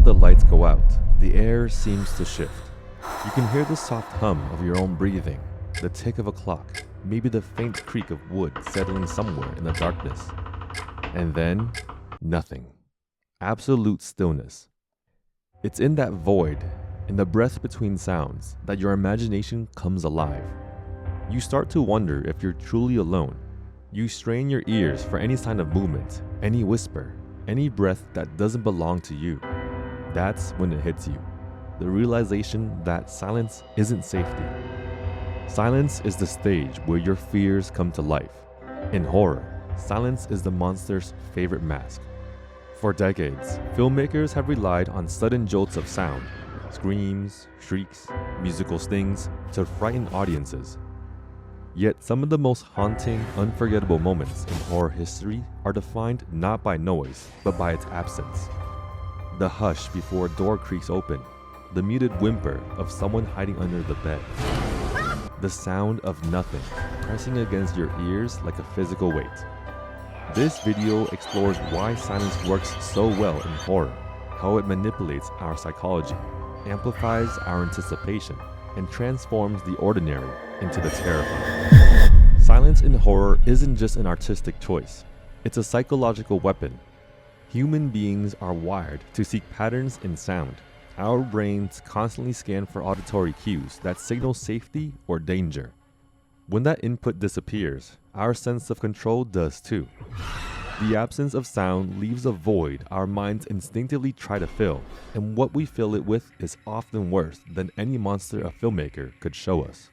moment the lights go out, the air seems to shift. You can hear the soft hum of your own breathing, the tick of a clock, maybe the faint creak of wood settling somewhere in the darkness. And then, nothing. Absolute stillness. It's in that void, in the breath between sounds, that your imagination comes alive. You start to wonder if you're truly alone. You strain your ears for any sign of movement, any whisper, any breath that doesn't belong to you. That's when it hits you. The realization that silence isn't safety. Silence is the stage where your fears come to life. In horror, silence is the monster's favorite mask. For decades, filmmakers have relied on sudden jolts of sound, screams, shrieks, musical stings, to frighten audiences. Yet some of the most haunting, unforgettable moments in horror history are defined not by noise, but by its absence. The hush before a door creaks open, the muted whimper of someone hiding under the bed, the sound of nothing pressing against your ears like a physical weight. This video explores why silence works so well in horror, how it manipulates our psychology, amplifies our anticipation, and transforms the ordinary into the terrifying. Silence in horror isn't just an artistic choice, it's a psychological weapon. Human beings are wired to seek patterns in sound. Our brains constantly scan for auditory cues that signal safety or danger. When that input disappears, our sense of control does too. The absence of sound leaves a void our minds instinctively try to fill, and what we fill it with is often worse than any monster a filmmaker could show us.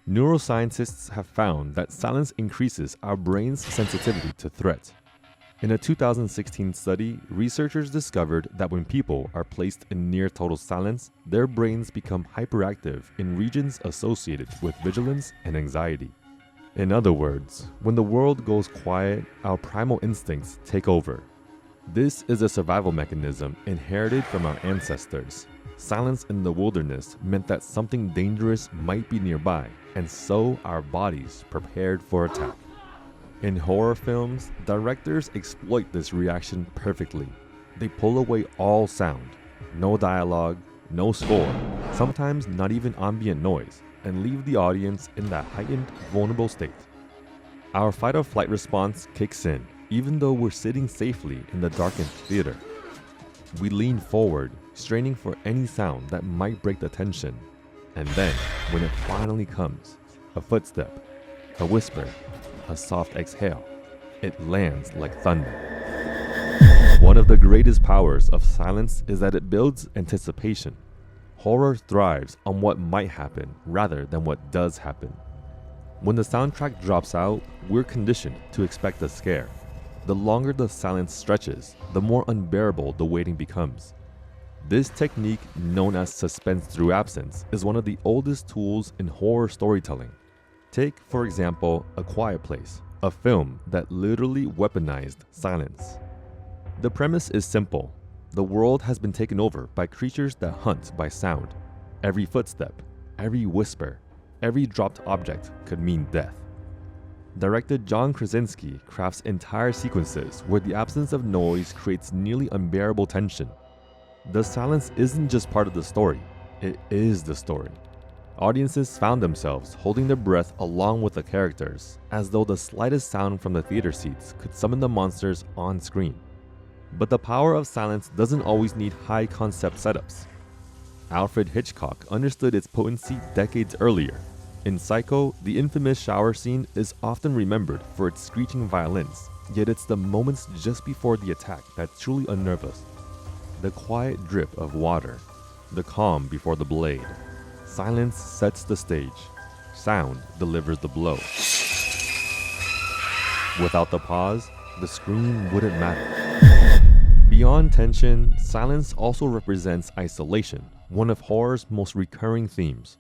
Neuroscientists have found that silence increases our brain's sensitivity to threat. In a 2016 study, researchers discovered that when people are placed in near total silence, their brains become hyperactive in regions associated with vigilance and anxiety. In other words, when the world goes quiet, our primal instincts take over. This is a survival mechanism inherited from our ancestors. Silence in the wilderness meant that something dangerous might be nearby, and so our bodies prepared for attack. In horror films, directors exploit this reaction perfectly. They pull away all sound, no dialogue, no score, sometimes not even ambient noise, and leave the audience in that heightened, vulnerable state. Our fight or flight response kicks in, even though we're sitting safely in the darkened theater. We lean forward, straining for any sound that might break the tension. And then, when it finally comes, a footstep, a whisper, a soft exhale, it lands like thunder. One of the greatest powers of silence is that it builds anticipation. Horror thrives on what might happen rather than what does happen. When the soundtrack drops out, we're conditioned to expect a scare. The longer the silence stretches, the more unbearable the waiting becomes. This technique, known as suspense through absence, is one of the oldest tools in horror storytelling. Take, for example, A Quiet Place, a film that literally weaponized silence. The premise is simple. The world has been taken over by creatures that hunt by sound. Every footstep, every whisper, every dropped object could mean death. Director John Krasinski crafts entire sequences where the absence of noise creates nearly unbearable tension. The silence isn't just part of the story, it is the story. Audiences found themselves holding their breath along with the characters, as though the slightest sound from the theater seats could summon the monsters on screen. But the power of silence doesn't always need high-concept setups. Alfred Hitchcock understood its potency decades earlier. In Psycho, the infamous shower scene is often remembered for its screeching violins, yet it's the moments just before the attack that truly unnerve us. The quiet drip of water, the calm before the blade. Silence sets the stage. Sound delivers the blow. Without the pause, the scream wouldn't matter. Beyond tension, silence also represents isolation, one of horror's most recurring themes.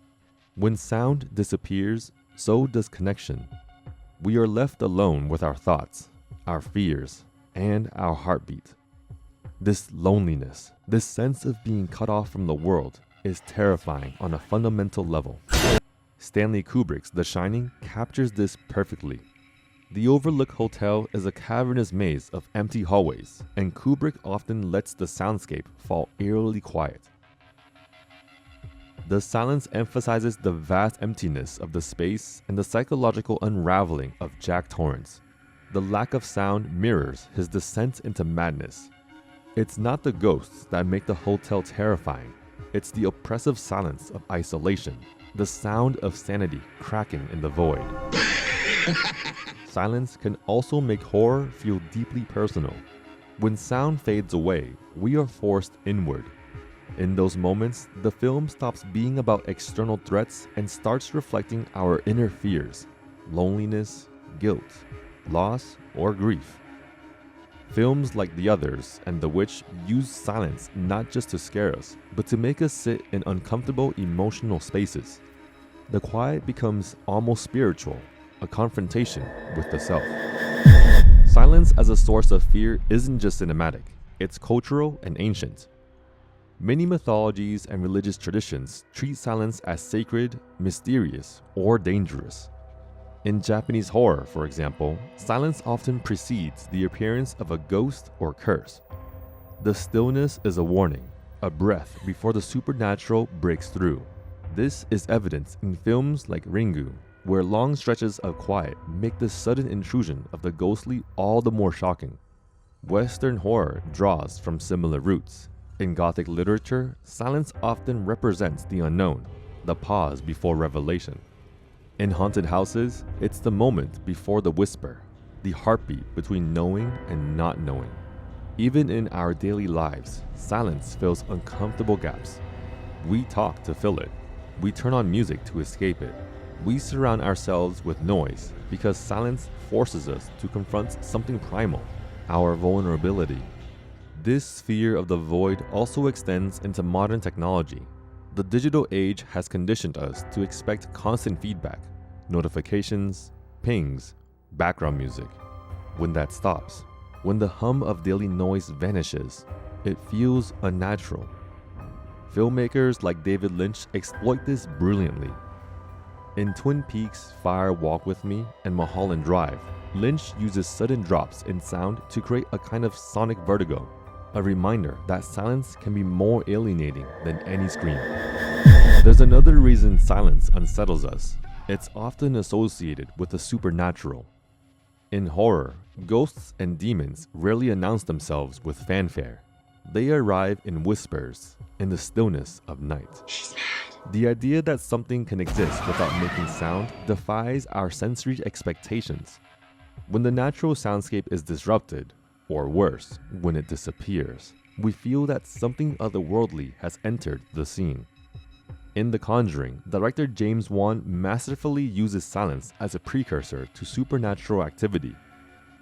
When sound disappears, so does connection. We are left alone with our thoughts, our fears, and our heartbeat. This loneliness, this sense of being cut off from the world, is terrifying on a fundamental level. Stanley Kubrick's The Shining captures this perfectly. The Overlook Hotel is a cavernous maze of empty hallways, and Kubrick often lets the soundscape fall eerily quiet. The silence emphasizes the vast emptiness of the space and the psychological unraveling of Jack Torrance. The lack of sound mirrors his descent into madness. It's not the ghosts that make the hotel terrifying, it's the oppressive silence of isolation, the sound of sanity cracking in the void. Silence can also make horror feel deeply personal. When sound fades away, we are forced inward. In those moments, the film stops being about external threats and starts reflecting our inner fears, loneliness, guilt, loss, or grief. Films like The Others and The Witch use silence not just to scare us, but to make us sit in uncomfortable emotional spaces. The quiet becomes almost spiritual, a confrontation with the self. Silence as a source of fear isn't just cinematic, it's cultural and ancient. Many mythologies and religious traditions treat silence as sacred, mysterious, or dangerous. In Japanese horror, for example, silence often precedes the appearance of a ghost or curse. The stillness is a warning, a breath before the supernatural breaks through. This is evident in films like Ringu, where long stretches of quiet make the sudden intrusion of the ghostly all the more shocking. Western horror draws from similar roots. In Gothic literature, silence often represents the unknown, the pause before revelation. In haunted houses, it's the moment before the whisper, the heartbeat between knowing and not knowing. Even in our daily lives, silence fills uncomfortable gaps. We talk to fill it. We turn on music to escape it. We surround ourselves with noise because silence forces us to confront something primal, our vulnerability. This fear of the void also extends into modern technology. The digital age has conditioned us to expect constant feedback, notifications, pings, background music. When that stops, when the hum of daily noise vanishes, it feels unnatural. Filmmakers like David Lynch exploit this brilliantly. In Twin Peaks' Fire Walk With Me and Mulholland Drive, Lynch uses sudden drops in sound to create a kind of sonic vertigo, a reminder that silence can be more alienating than any scream. There's another reason silence unsettles us. It's often associated with the supernatural. In horror, ghosts and demons rarely announce themselves with fanfare. They arrive in whispers, in the stillness of night. The idea that something can exist without making sound defies our sensory expectations. When the natural soundscape is disrupted, or worse, when it disappears, we feel that something otherworldly has entered the scene. In The Conjuring, director James Wan masterfully uses silence as a precursor to supernatural activity.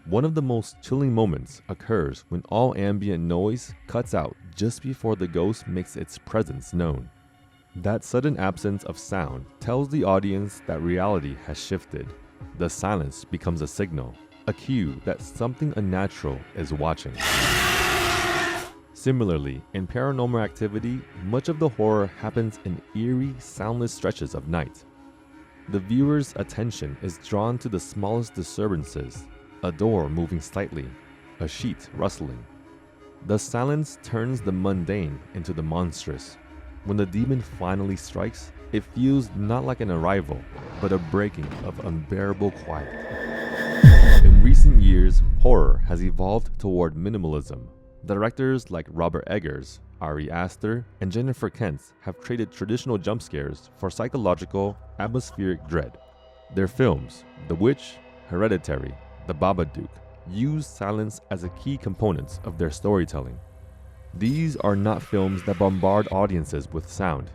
One of the most chilling moments occurs when all ambient noise cuts out just before the ghost makes its presence known. That sudden absence of sound tells the audience that reality has shifted. The silence becomes a signal, a cue that something unnatural is watching. Similarly, in Paranormal Activity, much of the horror happens in eerie, soundless stretches of night. The viewer's attention is drawn to the smallest disturbances, a door moving slightly, a sheet rustling. The silence turns the mundane into the monstrous. When the demon finally strikes, it feels not like an arrival, but a breaking of unbearable quiet. In recent years, horror has evolved toward minimalism. Directors like Robert Eggers, Ari Aster, and Jennifer Kent have traded traditional jump scares for psychological, atmospheric dread. Their films, The Witch, Hereditary, The Babadook, use silence as a key component of their storytelling. These are not films that bombard audiences with sound.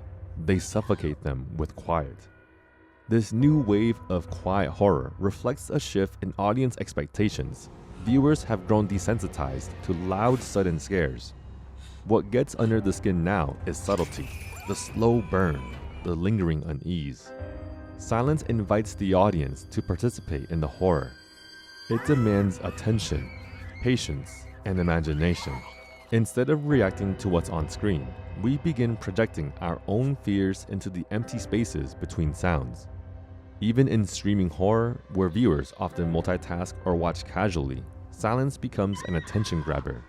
They suffocate them with quiet. This new wave of quiet horror reflects a shift in audience expectations. Viewers have grown desensitized to loud, sudden scares. What gets under the skin now is subtlety, the slow burn, the lingering unease. Silence invites the audience to participate in the horror. It demands attention, patience, and imagination. Instead of reacting to what's on screen, we begin projecting our own fears into the empty spaces between sounds. Even in streaming horror, where viewers often multitask or watch casually, silence becomes an attention grabber.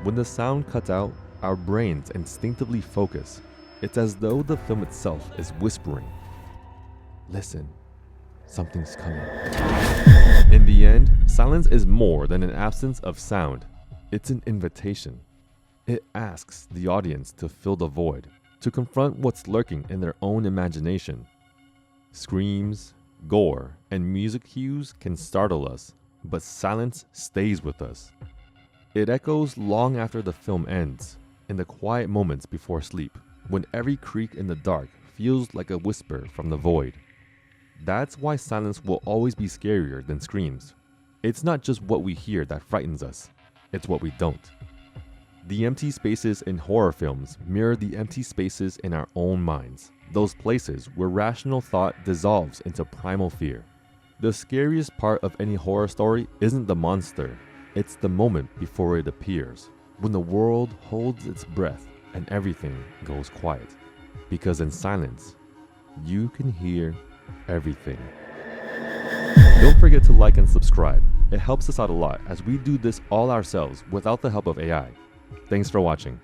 When the sound cuts out, our brains instinctively focus. It's as though the film itself is whispering, "Listen, something's coming." In the end, silence is more than an absence of sound. It's an invitation. It asks the audience to fill the void, to confront what's lurking in their own imagination. Screams, gore, and music cues can startle us, but silence stays with us. It echoes long after the film ends, in the quiet moments before sleep, when every creak in the dark feels like a whisper from the void. That's why silence will always be scarier than screams. It's not just what we hear that frightens us, it's what we don't. The empty spaces in horror films mirror the empty spaces in our own minds, those places where rational thought dissolves into primal fear. The scariest part of any horror story isn't the monster, it's the moment before it appears, when the world holds its breath and everything goes quiet. Because in silence, you can hear everything. Don't forget to like and subscribe. It helps us out a lot as we do this all ourselves without the help of AI. Thanks for watching.